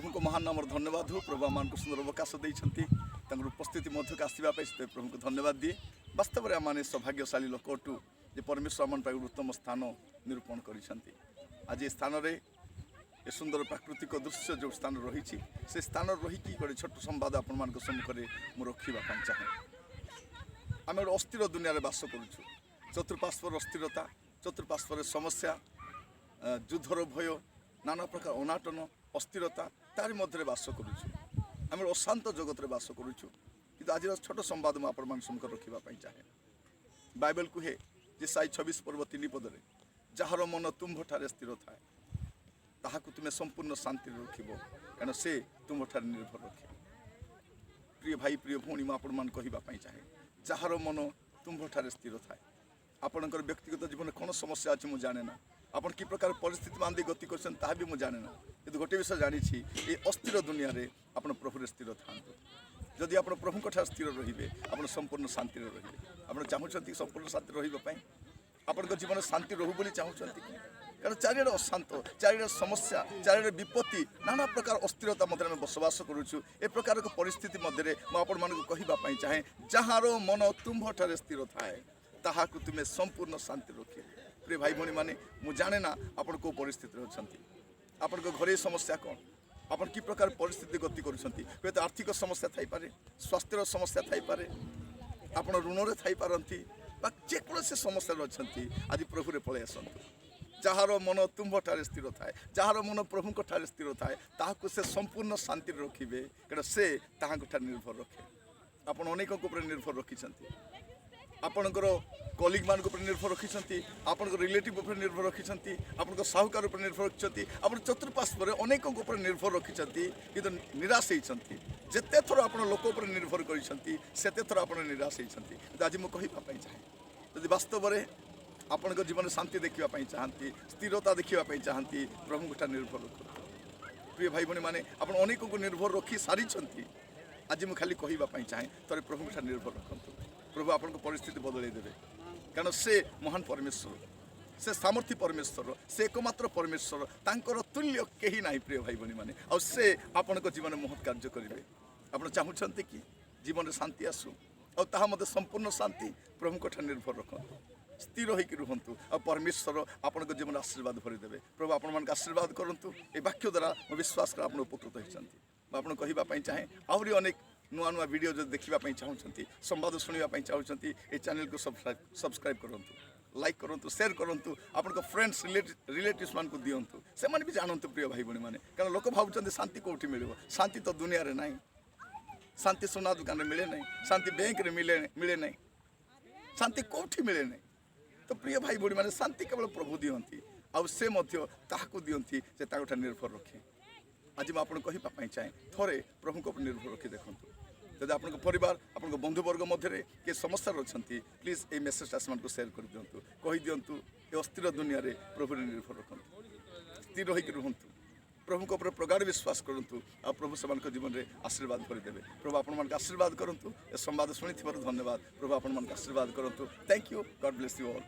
प्रभु को महान नाम धन्यवाद हो। प्रभु आम को सुंदर अवकाश देते उपस्थिति मध्यक आसवाई से प्रभु को धन्यवाद दिए। वास्तव में आम सौभाग्यशाली लोक अटू जे परमेश्वर आम उत्तम स्थान निरूपण कर आज ये स्थान में ए सुंदर प्राकृतिक दृश्य जो स्थान रही से स्थान रही गोटे छोट संवाद आपण मान सम्मुखें मुझे रखा चाहे। आम गोटे अस्थिर दुनिया में बास करुँ। चतुर्पार्श्वर अस्थिरता, चतुर्पार्श्वर समस्या, युद्धर भय, नाना प्रकार अनाटन अस्थिरता तार मध्य बास करुँ। आम अशांत जगत में बास करुँ कि आज छोट संवाद मुझे आपण सम्मुख रखापी चाहे। बाइबल कहे जे साई 26 पर्व 3 पदरे जार मन तुम्भठारे स्थिर थाए ताहाकु तुमे संपूर्ण शांति रखिब कारण से तुम्हारे निर्भर रखे। प्रिय भाई प्रिय भौणी मुझे कहवाई चाहे जार मन तुम्हारे स्थिर थाए। आपणकर व्यक्तिगत जीवन कौन समस्या अच्छी मुझे जाने ना, आप कि प्रकार परिस्थिति बांधी गति कर भी मुझे जाने ना, कि गोटे विषय जानी ये अस्थिर दुनिया रे आप प्रभु स्थिर था। जदि आप प्रभु स्थिर रे आप संपूर्ण शांति रे आप चाहते संपूर्ण शांति रही आप जीवन शांति रहू बोली चाहते कारण चारिड़े अशांत, चारिड़े समस्या, चारिड़े विपत्ति, नाना प्रकार अस्थिरता मध्य में बसवास करुचु। ए प्रकार परिस्थिति मध्य कहवाई चाहे जार मन तुम्हारे स्थिर थाए ताहाकु तुमे संपूर्ण शांति रखे। प्रिय भाई भौणी माने मु जाने ना आपण को परिस्थिति अच्छी, आपण घरे समस्या कौन, आपण कि प्रकार परिस्थिति गति कर तो आर्थिक समस्या थाई पारे, स्वास्थ्यर समस्या थाई पारे, आपण ऋण रे थाई पारंती बा जेकोसी समस्या अच्छी आज प्रभु रे पळे आसंतु। जार मन तुम्हारे स्थिर थाए, जार मन प्रभु ठारे स्थिर थाए ताहाकु से संपूर्ण शांति रखिबे कारण से ताहां निर्भर रखे। आपण अनेक निर्भर रखिछंती, आपणकर कलिग मान निर्भर रखिछंती, आपणकर रिलेटिव उपर निर्भर रखिछंती, आपणकर साहूकार उपर निर्भर रखिछंती, आपण चतुर्पार्श्वर अनेक उपर निर्भर रखिछंती किंतु निराश होइछंती। जेते थर आपण लोक उपर निर्भर करिछंती सेते थर आपण निराश होइछंती। आज मु कहिबा चाहे यदि वास्तव में आपण जीवन शांति देखा चाहती, स्थिरता देखा चाहती प्रभु को निर्भर रख। प्रिय भाई भौणी माने आप अनेक को निर्भर रखी सारी। आज मुझे खाली कहवाई चाहे थोड़े प्रभु को निर्भर रखु। प्रभु आपन को परिस्थिति बदल देवे कारण से महान परमेश्वर, से सामर्थ्य परमेश्वर, से एकमात्र परमेश्वर, तांकर तुल्य कहीं ना। प्रिय भाई भौणी माने आ से आपण जीवन महत् कार्य करेंगे। आप चाहते कि जीवन में शांति आसू आ मत संपूर्ण शांति प्रभु को निर्भर रखु, स्थिर होकर रुहतु आ परमेश्वर आपण जीवन आशीर्वाद भरीदेवे। प्रभु आपण मान आशीर्वाद करूँ। ये वाक्य द्वारा मैं विश्वास कर आप उपकृत होती। मुझे कहवाई चाहे आहरी अनेक नुआ नुआ वीडियो जो देखापी चाहते, संवाद शुणापी चाहते ये चैनल को सब्सक्राइब करूँ, लाइक करूँ, शेयर करूँ, आप फ्रेंड्स रिलेटिव्स मान को दिंतु, से भी जानतु। प्रिय भाई भौणी माने कारण लोक भावुं शांति कौटी मिल, शांति तो दुनिया रे नहीं, शांति सोना दुकान में मिले नहीं, शांति बैंक रे मिले नहीं, शांति कौटी मिले नहीं। तो प्रिय भाई भौणी माने शांति केवल प्रभु दियंती आउ से मध्य ताहाकु दियंती जे ताकठा निर्भर रखे। आज मैं आपको कहवाई चाहे थोड़े प्रभु को निर्भर रखी देखूँ। जब आप परिवार आप बंधुवर्ग मध्य किए समस्या अच्छा प्लीज ये मेसेज से शेयर कर दिंतु, कही दिंतु ये अस्थिर दुनिया रे प्रभु निर्भर रखु, स्थिर होकर रुहतु, प्रभु को प्रगाढ़ विश्वास करूँ आ प्रभु से जीवन में आशीर्वाद करदेवे। प्रभु आपण आशीर्वाद करूँ। ये संवाद शुणी धन्यवाद। प्रभु आपण आशीर्वाद करूँ। Thank you, God bless you all.